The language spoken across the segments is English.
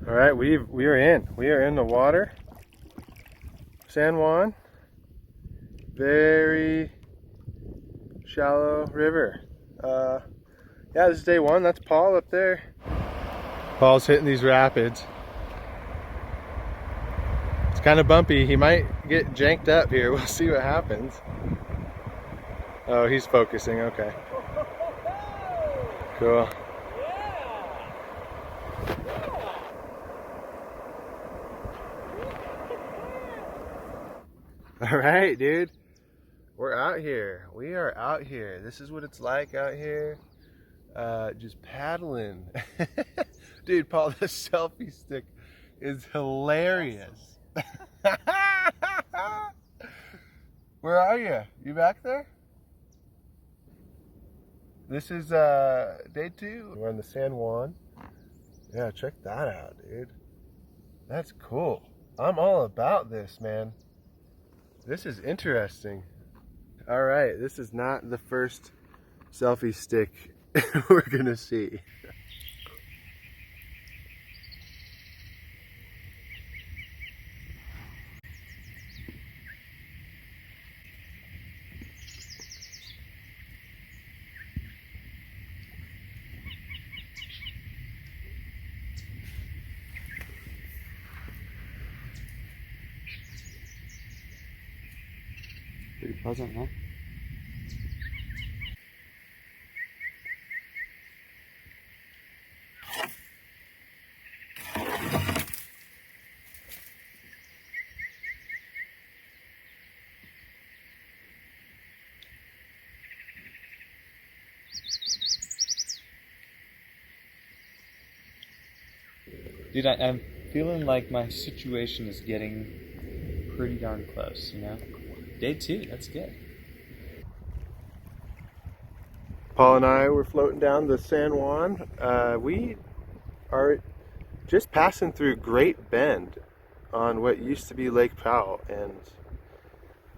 All right, we are in. We are in the water. San Juan, very shallow river. Yeah, this is day one. That's Paul up there. Paul's hitting these rapids. It's kind of bumpy. He might get janked up here. We'll see what happens. Oh, he's focusing. Okay. Cool. All right, dude. We're out here. We are out here. This is what it's like out here. Just paddling. Dude, Paul, this selfie stick is hilarious. Where are you? You back there? This is day 2. We're on the San Juan. Yeah, check that out, dude. That's cool. I'm all about this, man. This is interesting. All right, this is not the first selfie stick we're gonna see. Pretty pleasant, huh? Dude, I'm feeling like my situation is getting pretty darn close, you know? Day 2, that's good. Paul and I were floating down the San Juan. We are just passing through Great Bend on what used to be Lake Powell, and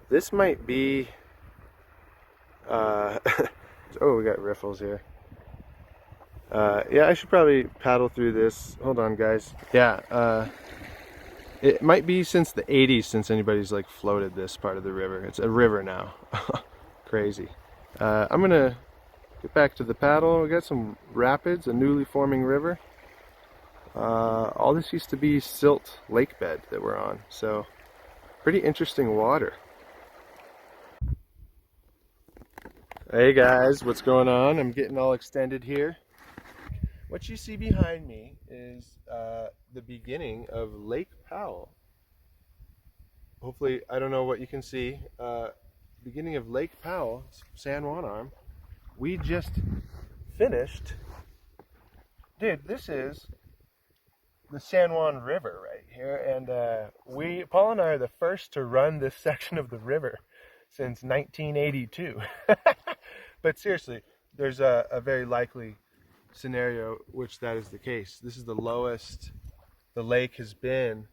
this might be oh, we got riffles here. Yeah, I should probably paddle through this. Hold on, guys. Yeah, it might be since the 80s since anybody's like floated this part of the river. It's a river now. Crazy. I'm gonna get back to the paddle. We got some rapids, a newly forming river. All this used to be silt lake bed that we're on, so pretty interesting water. Hey guys, what's going on? I'm getting all extended here. What you see behind me is the beginning of Lake Powell. Hopefully, I don't know what you can see. Beginning of Lake Powell, San Juan arm. We just finished. Dude, this is the San Juan River right here, and Paul and I are the first to run this section of the river since 1982. But seriously, there's a very likely scenario which that is the case. This is the lowest the lake has been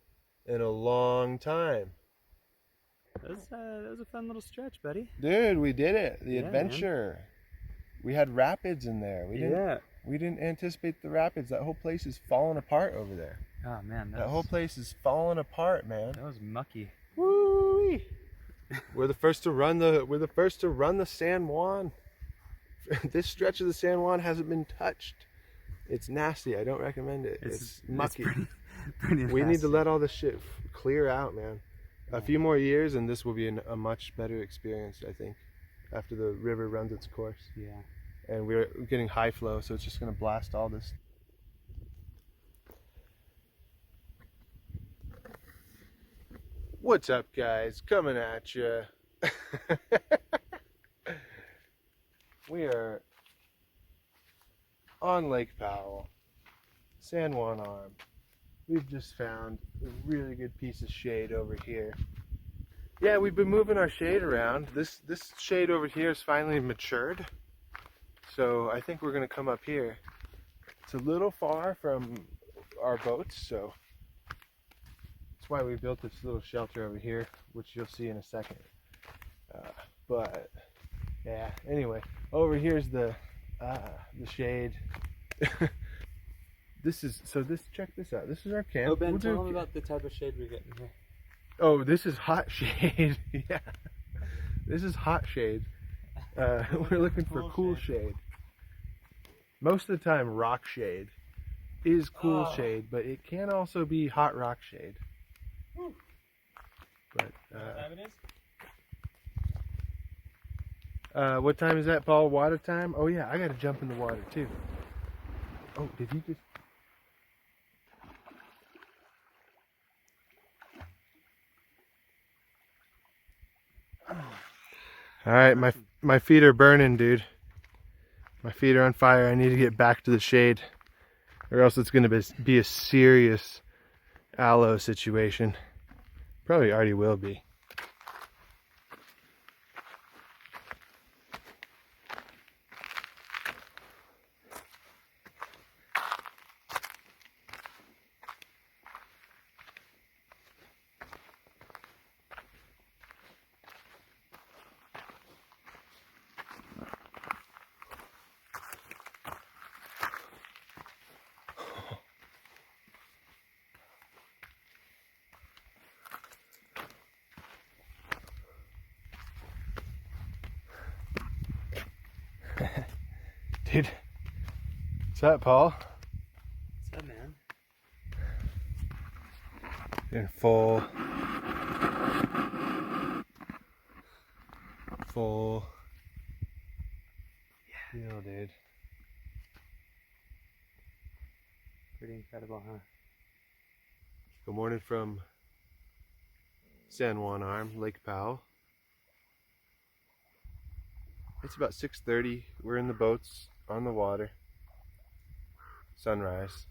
in a long time. That was a fun little stretch, buddy. Dude, we did it. The Yeah, adventure. Man. We had rapids in there. We didn't anticipate the rapids. That whole place is falling apart over there. Oh man, that whole place is falling apart, man. That was mucky. Woo! We're the first to run the San Juan. This stretch of the San Juan hasn't been touched. It's nasty. I don't recommend it. It's mucky. It's pretty we nasty. need to let all this shit clear out, man. A few more years and this will be a much better experience, I think, after the river runs its course. Yeah. And we're getting high flow, so it's just going to blast all this. What's up, guys? Coming at you. We are on Lake Powell, San Juan arm. We've just found a really good piece of shade over here. Yeah, we've been moving our shade around. This shade over here is finally matured. So I think we're gonna come up here. It's a little far from our boats, so that's why we built this little shelter over here, which you'll see in a second. But yeah, anyway, over here's the shade. check this out. This is our camp. Oh, Ben, We'll tell do- them about the type of shade we're getting here. Oh, this is hot shade. Yeah. This is hot shade. We're looking for cool shade. Most of the time, rock shade is cool shade, but it can also be hot rock shade. But What time it is? what time is that, Paul? Water time? Oh yeah, I gotta jump in the water too. Oh, did you just? All right, my feet are burning, dude. My feet are on fire. I need to get back to the shade, or else it's gonna be a serious aloe situation. Probably already will be. Dude, what's that, Paul? What's up, man? In full deal, dude. Pretty incredible, huh? Good morning from San Juan Arm, Lake Powell. It's about 6:30. We're in the boats on the water. Sunrise.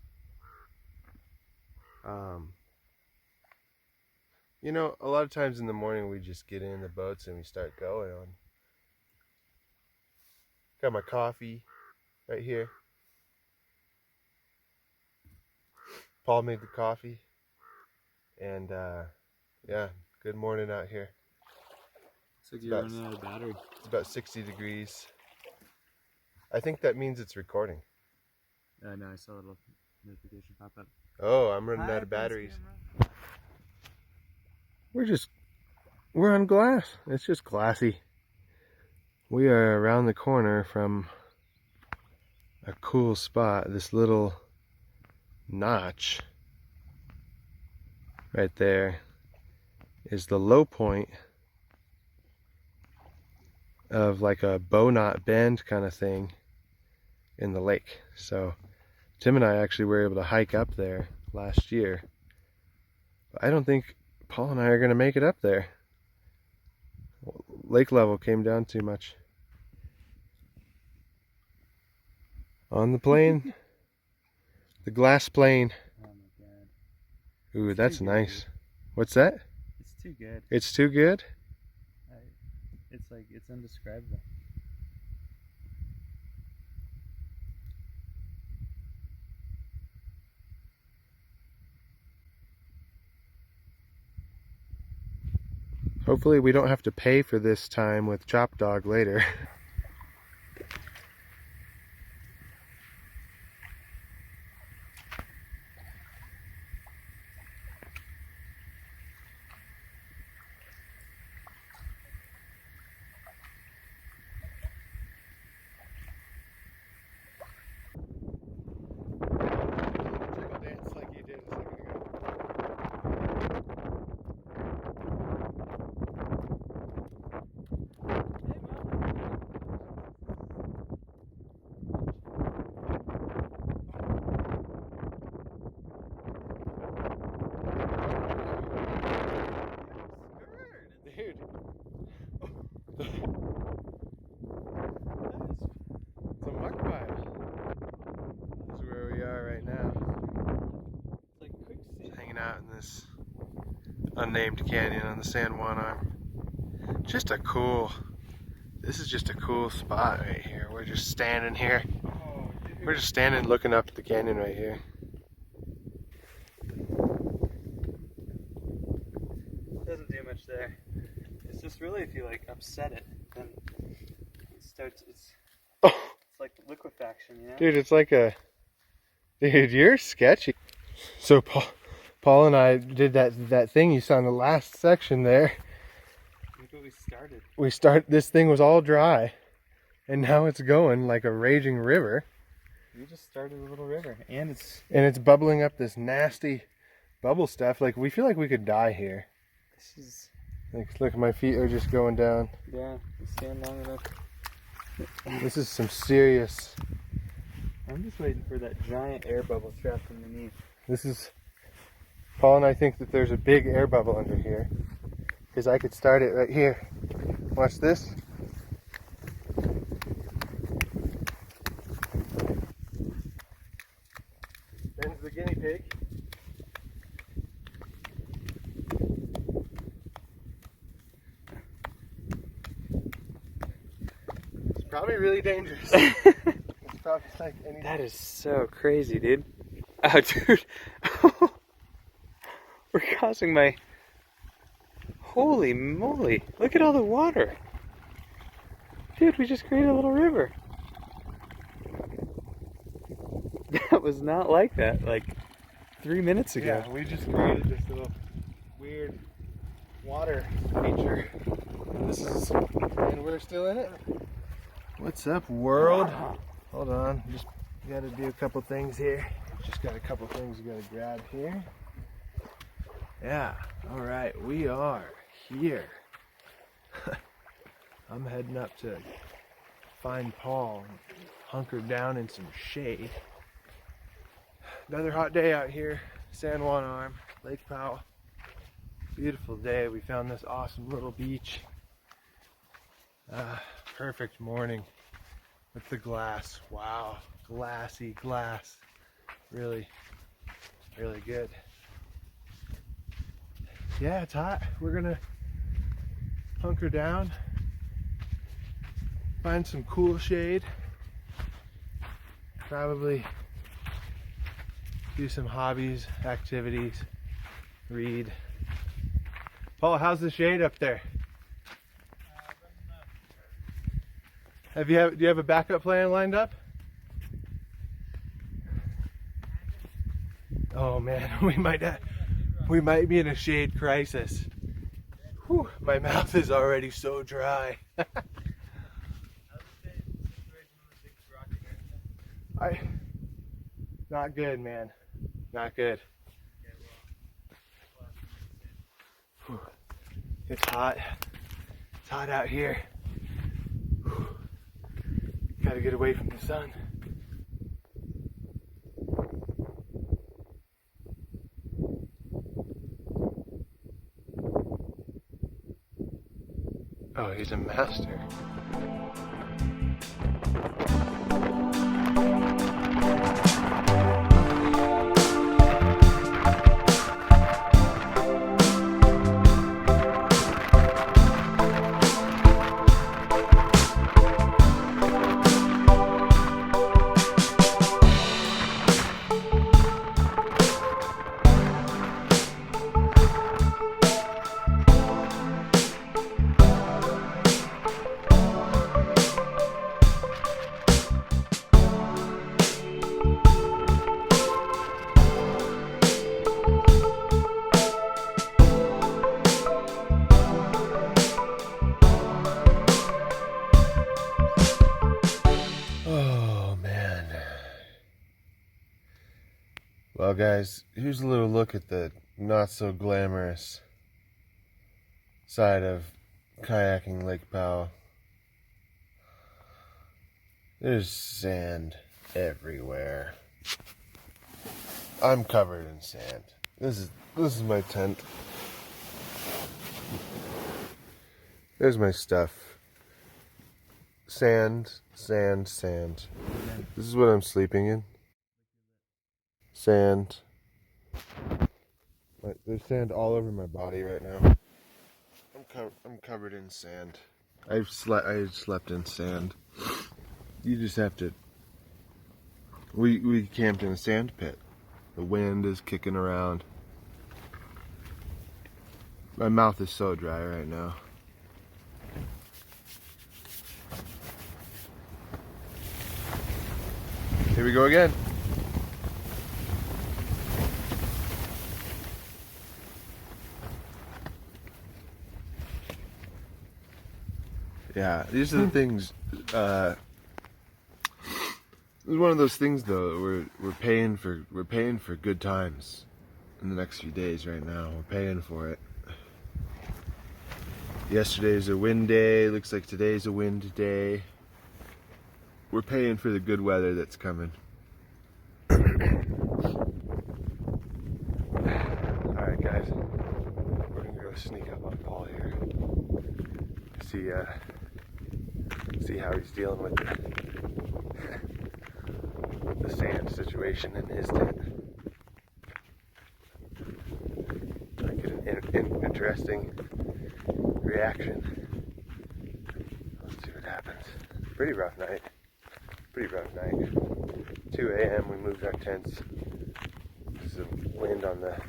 You know, a lot of times in the morning we just get in the boats and we start going on. Got my coffee right here. Paul made the coffee. And yeah, good morning out here. Looks like you're running out of battery. It's about 60 degrees. I think that means it's recording. No, I saw a little notification pop up. Oh, I'm running out of batteries. We're on glass. It's just glassy. We are around the corner from a cool spot. This little notch right there is the low point of like a bow knot bend kind of thing in the lake. So Tim and I actually were able to hike up there last year. But I don't think Paul and I are going to make it up there. Lake level came down too much. On the plane, the glass plane. Oh my god. Ooh, It's that's too good, nice. dude. What's that? It's too good. It's too good? It's like, it's indescribable. Hopefully we don't have to pay for this time with Chop Dog later. Dance like you did a second ago. Dude. It's a muck pile. This is where we are right now. It's like quicksand. Just hanging out in this unnamed canyon on the San Juan Arm. This is just a cool spot right here. We're just standing here. Oh, dude. We're just standing looking up at the canyon right here. Doesn't do much there. It's just really, if you like upset it, then it starts. It's like liquefaction, you know. Dude, it's like a Dude, you're sketchy. So Paul and I did that thing you saw in the last section there. Look what we started. This thing was all dry, and now it's going like a raging river. We just started a little river, and it's bubbling up this nasty bubble stuff. Like, we feel like we could die here. This is... Like, look, my feet are just going down. Yeah, you stand long enough. This is some serious... I'm just waiting for that giant air bubble trapped underneath. This is... Paul and I think that there's a big air bubble under here. Because I could start it right here. Watch this. Ben's the guinea pig. It's probably really dangerous. It's probably like anything. That is so crazy, dude. Oh, dude. We're causing my... Holy moly. Look at all the water. Dude, we just created a little river. That was not like that, like 3 minutes ago. Yeah, we just created this little weird water feature. And we're still in it. What's up, world? Hold on, just gotta do a couple things here. Just got a couple things we gotta grab here. Yeah, all right, we are here. I'm heading up to find Paul, hunkered down in some shade. Another hot day out here, San Juan Arm, Lake Powell. Beautiful day. We found this awesome little beach. Perfect morning with the glass. Wow, glassy glass. Really, really good. Yeah, it's hot. We're gonna hunker down, find some cool shade, probably do some hobbies, activities, read. Paul, how's the shade up there? Do you have a backup plan lined up? Oh man, we might be in a shade crisis. Whew, my mouth is already so dry. Not good, man. Not good. Whew. It's hot. It's hot out here. Whew. Gotta get away from the sun. Oh, he's a master. Well guys, here's a little look at the not so glamorous side of kayaking Lake Powell. There's sand everywhere. I'm covered in sand. This is my tent. There's my stuff. Sand, sand, sand. This is what I'm sleeping in. Sand. There's sand all over my body right now. I'm covered in sand. I slept in sand. You just have to. We camped in a sand pit. The wind is kicking around. My mouth is so dry right now. Here we go again. Yeah, these are the things. It's one of those things, though. We're paying for good times in the next few days. Right now, we're paying for it. Yesterday's a wind day. Looks like today's a wind day. We're paying for the good weather that's coming. All right, guys. We're gonna go sneak up on Paul here. See how he's dealing with the sand situation in his tent. I get an interesting reaction. Let's see what happens. Pretty rough night. 2 a.m. we moved our tents because the wind on the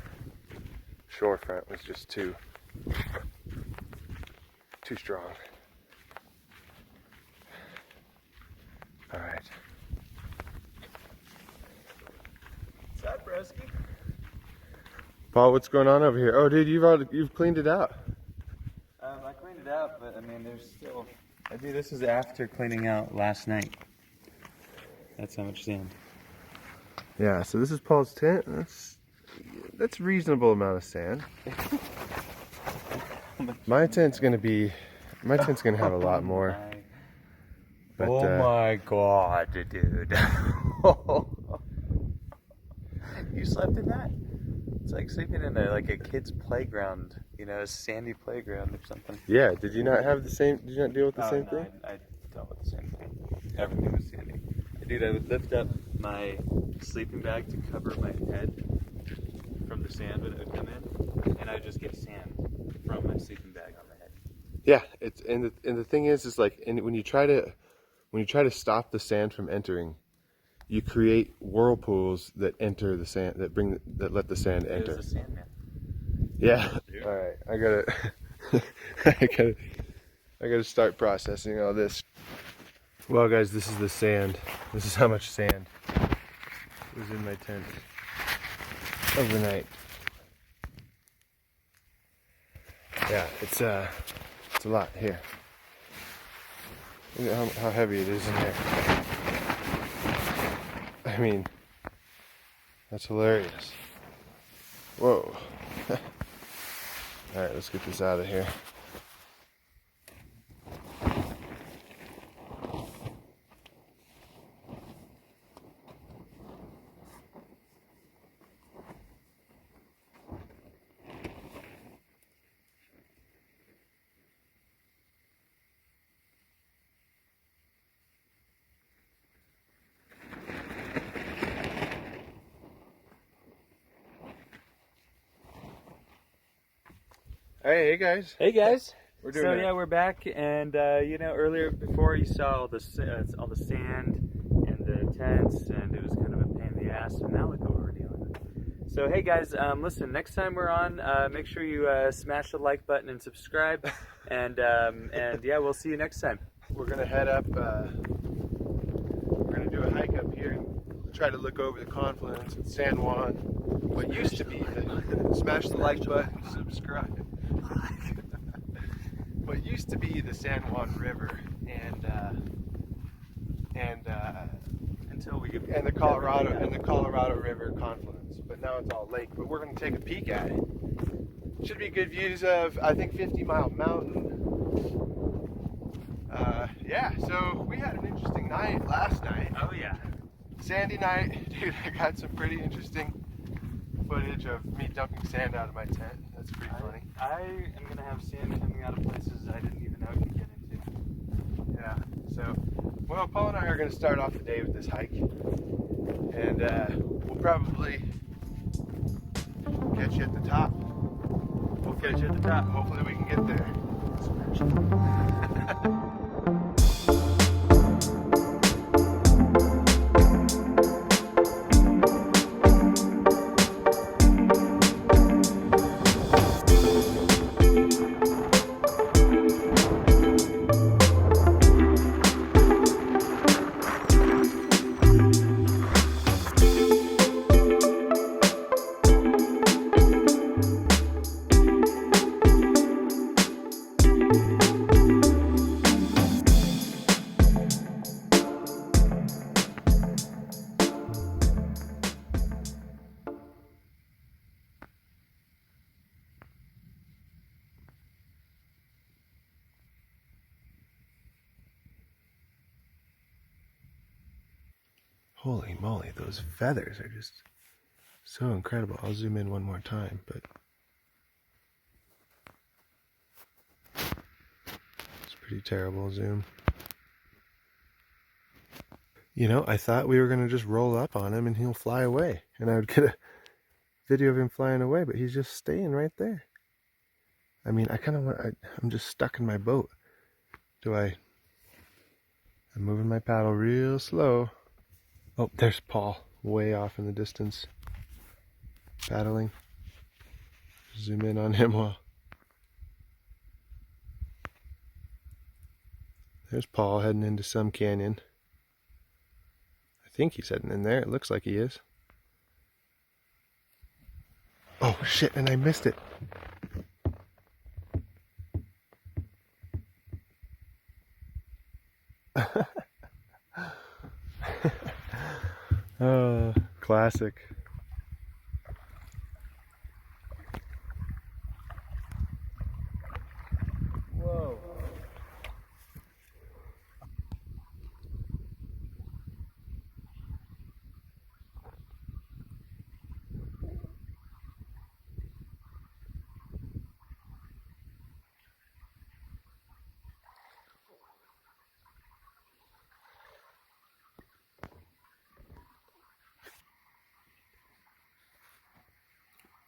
shore front was just too strong. All right. What's up, broski? Paul, what's going on over here? Oh, dude, you've cleaned it out. I cleaned it out, but I mean, there's still. Dude, this is after cleaning out last night. That's how much sand. Yeah. So this is Paul's tent. That's a reasonable amount of sand. My tent's gonna have a lot more. But, my god, dude. You slept in that? It's like sleeping in a kid's playground, a sandy playground or something. Yeah, did you not deal with the same thing? I dealt with the same thing. Everything was sandy. Dude, I would lift up my sleeping bag to cover my head from the sand when it would come in, and I would just get sand from my sleeping bag on my head. Yeah, and the thing is like, and when you try to stop the sand from entering, you create whirlpools that enter the sand, that let the sand enter. It was a Sandman. Yeah. Dude. All right, I gotta start processing all this. Well, guys, this is the sand. This is how much sand was in my tent overnight. Yeah, it's a lot. Here. Look at how heavy it is in there. I mean, that's hilarious. Whoa. Alright, let's get this out of here. Hey guys. Hey guys. We're doing it. Yeah, we're back, and earlier before you saw all the sand and the tents, and it was kind of a pain in the ass. And now look what we're dealing with. So hey guys, listen. Next time we're on, make sure you smash the like button and subscribe, and yeah, we'll see you next time. We're gonna head up. We're gonna do a hike up here and try to look over the confluence with San Juan. What used to be smash the like button, subscribe. What used to be the San Juan River and the Colorado River confluence, but now it's all lake. But we're going to take a peek at it. Should be good views of, I think, 50 Mile Mountain. Yeah, so we had an interesting night last night. Oh yeah, sandy night, dude. I got some pretty interesting footage of me dumping sand out of my tent. That's pretty funny. I am gonna have sand coming out of places I didn't even know I could get into. Yeah. So, well, Paul and I are gonna start off the day with this hike, and we'll probably catch you at the top. We'll catch you at the top. Hopefully, we can get there. Holy moly, those feathers are just so incredible. I'll zoom in one more time, but it's pretty terrible zoom. You know, I thought we were going to just roll up on him and he'll fly away. And I would get a video of him flying away, but he's just staying right there. I mean, I kind of want, I'm just stuck in my boat. I'm moving my paddle real slow. Oh, there's Paul, way off in the distance, paddling. Zoom in on him while. There's Paul heading into some canyon. I think he's heading in there. It looks like he is. Oh shit, and I missed it. Oh, classic. Whoa.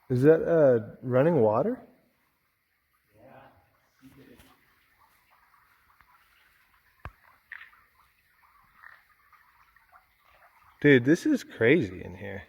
Is that running water? Dude, this is crazy in here.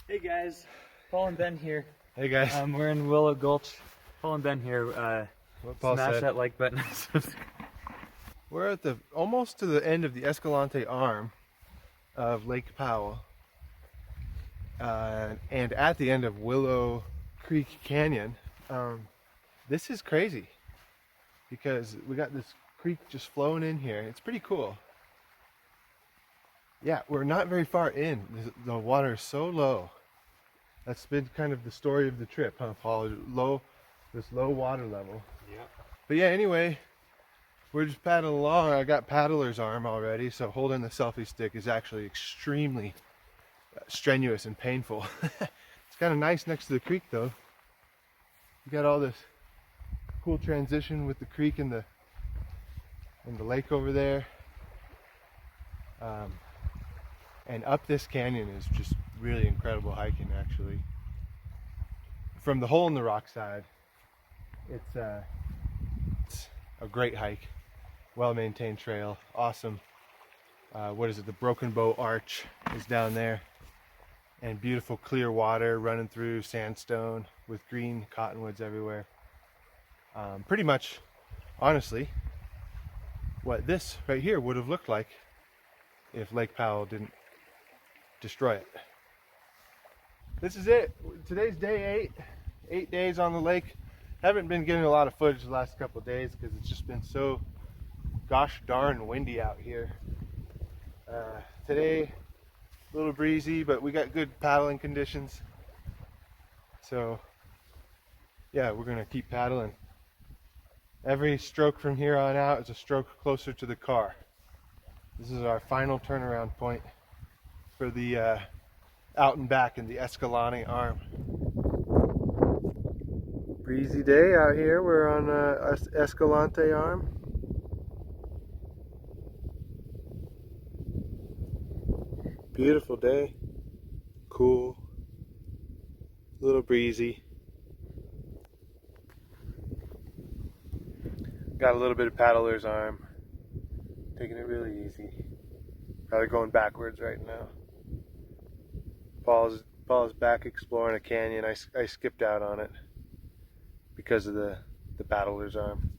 Hey guys, Paul and Ben here. Hey guys. We're in Willow Gulch. Paul and Ben here. What Paul Smash said. that like button. We're at almost to the end of the Escalante arm of Lake Powell, and at the end of Willow Creek Canyon. This is crazy because we got this creek just flowing in here. It's pretty cool. Yeah, we're not very far in. The water is so low. That's been kind of the story of the trip, huh, Paul? This low water level. Yeah. But yeah, anyway, we're just paddling along. I got paddler's arm already, so holding the selfie stick is actually extremely strenuous and painful. It's kind of nice next to the creek, though. You got all this cool transition with the creek and the lake over there. And up this canyon is just really incredible hiking, actually. From the hole in the rock side, it's a great hike, well-maintained trail, awesome. What is it? The Broken Bow Arch is down there, and beautiful clear water running through sandstone with green cottonwoods everywhere. Pretty much, honestly, what this right here would have looked like if Lake Powell didn't destroy it. This is it. Today's day 8 days on the lake. Haven't been getting a lot of footage the last couple of days because it's just been so gosh darn windy out here. Today a little breezy, but we got good paddling conditions, so yeah, we're gonna keep paddling. Every stroke from here on out is a stroke closer to the car. This is our final turnaround point for the out and back in the Escalante arm. Breezy day out here. We're on Escalante arm. Beautiful day. Cool. A little breezy. Got a little bit of paddler's arm. Taking it really easy. They're going backwards right now. Paul's back exploring a canyon. I skipped out on it because of the paddler's arm.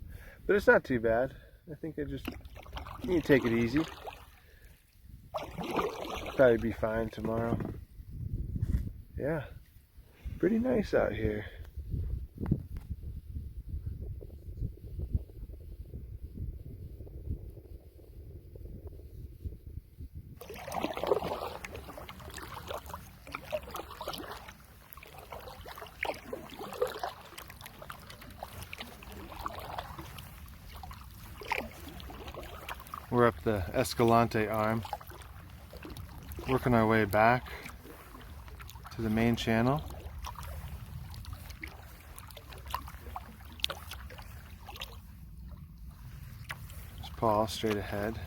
But it's not too bad. I think I just need to take it easy. Probably be fine tomorrow. Yeah, pretty nice out here. We're up the Escalante arm, working our way back to the main channel. There's Paul straight ahead.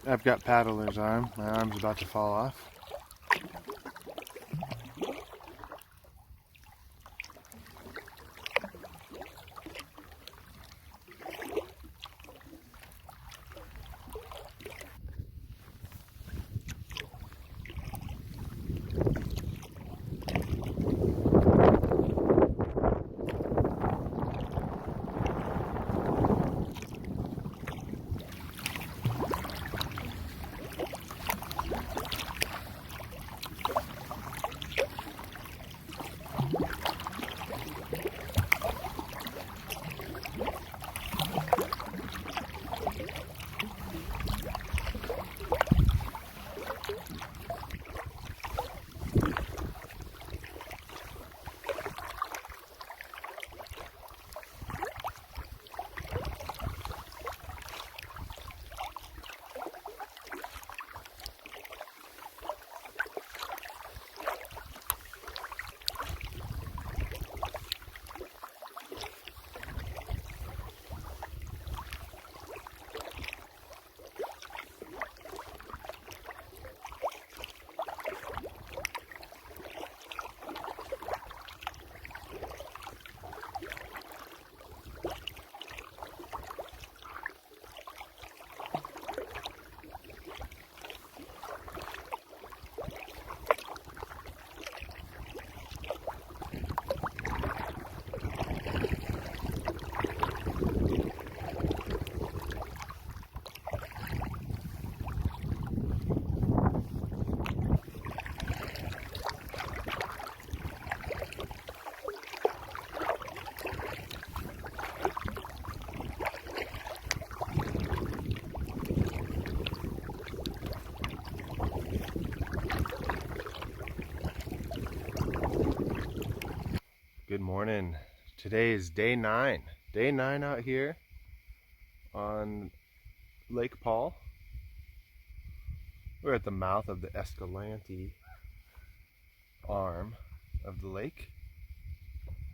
I've got paddler's arm. My arm's about to fall off. Good morning. Today is day 9. Day 9 out here on Lake Powell. We're at the mouth of the Escalante arm of the lake.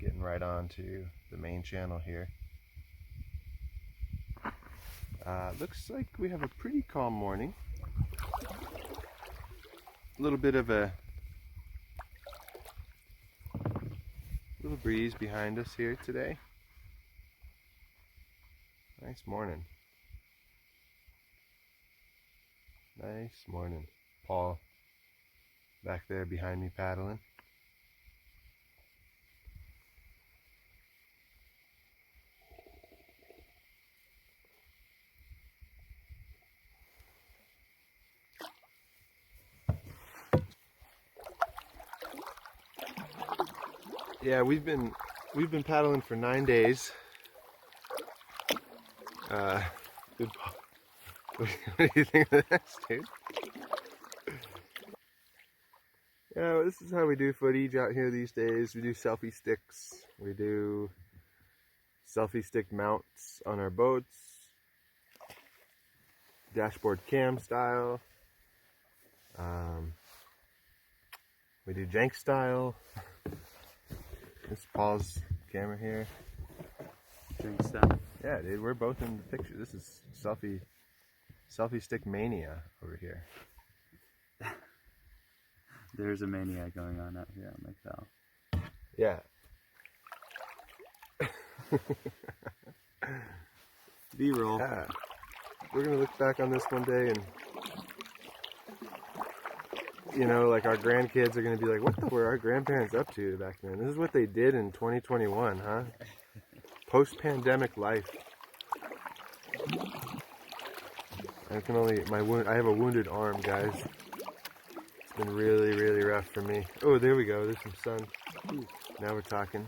Getting right onto the main channel here. Looks like we have a pretty calm morning. A little bit of a little breeze behind us here today. Nice morning. Nice morning. Paul back there behind me paddling. Yeah, we've been paddling for 9 days. Good. What do you think of this, dude? Yeah, this is how we do footage out here these days. We do selfie sticks. We do selfie stick mounts on our boats. Dashboard cam style. We do jank style. This is Paul's camera here. Drink stuff. Yeah, dude, we're both in the picture. This is selfie stick mania over here. There's a mania going on out here on Lake Powell. Yeah. B-roll. Yeah. We're gonna look back on this one day and, you know, like our grandkids are gonna be like, what the were our grandparents up to back then? This is what they did in 2021, huh? Post-pandemic life. I can only, I have a wounded arm, guys. It's been really, really rough for me. Oh, there we go. There's some sun. Ooh, now we're talking.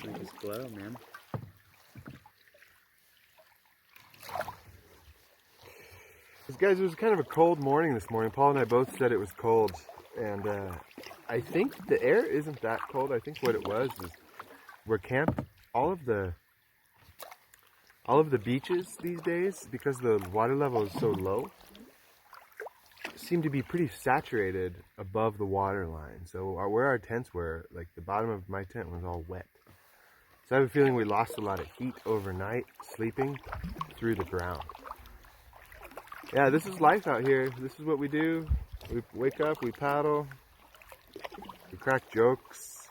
Make us glow, man. Guys, it was kind of a cold morning this morning. Paul and I both said it was cold. And I think the air isn't that cold. I think what it was is we're camped. All of the beaches these days, because the water level is so low, seem to be pretty saturated above the water line. So where our tents were, like the bottom of my tent was all wet. So I have a feeling we lost a lot of heat overnight sleeping through the ground. Yeah, this is life out here. This is what we do. We wake up, we paddle, we crack jokes.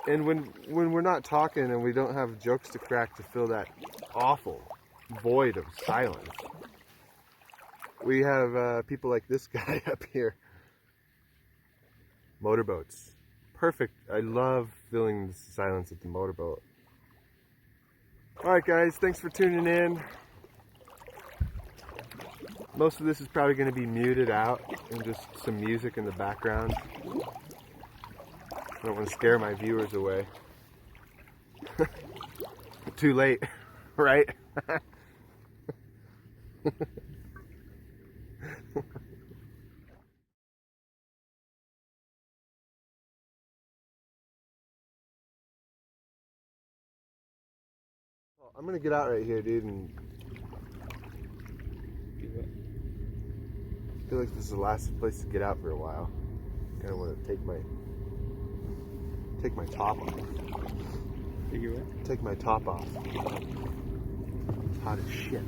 And when we're not talking and we don't have jokes to crack to fill that awful void of silence, we have people like this guy up here. Motorboats. Perfect. I love filling the silence at the motorboat. Alright guys, thanks for tuning in. Most of this is probably going to be muted out and just some music in the background. I don't want to scare my viewers away. Too late, right? I'm gonna get out right here, dude, and I feel like this is the last place to get out for a while. Kind of want to take my top off. Figure what? Take my top off. It's hot as shit.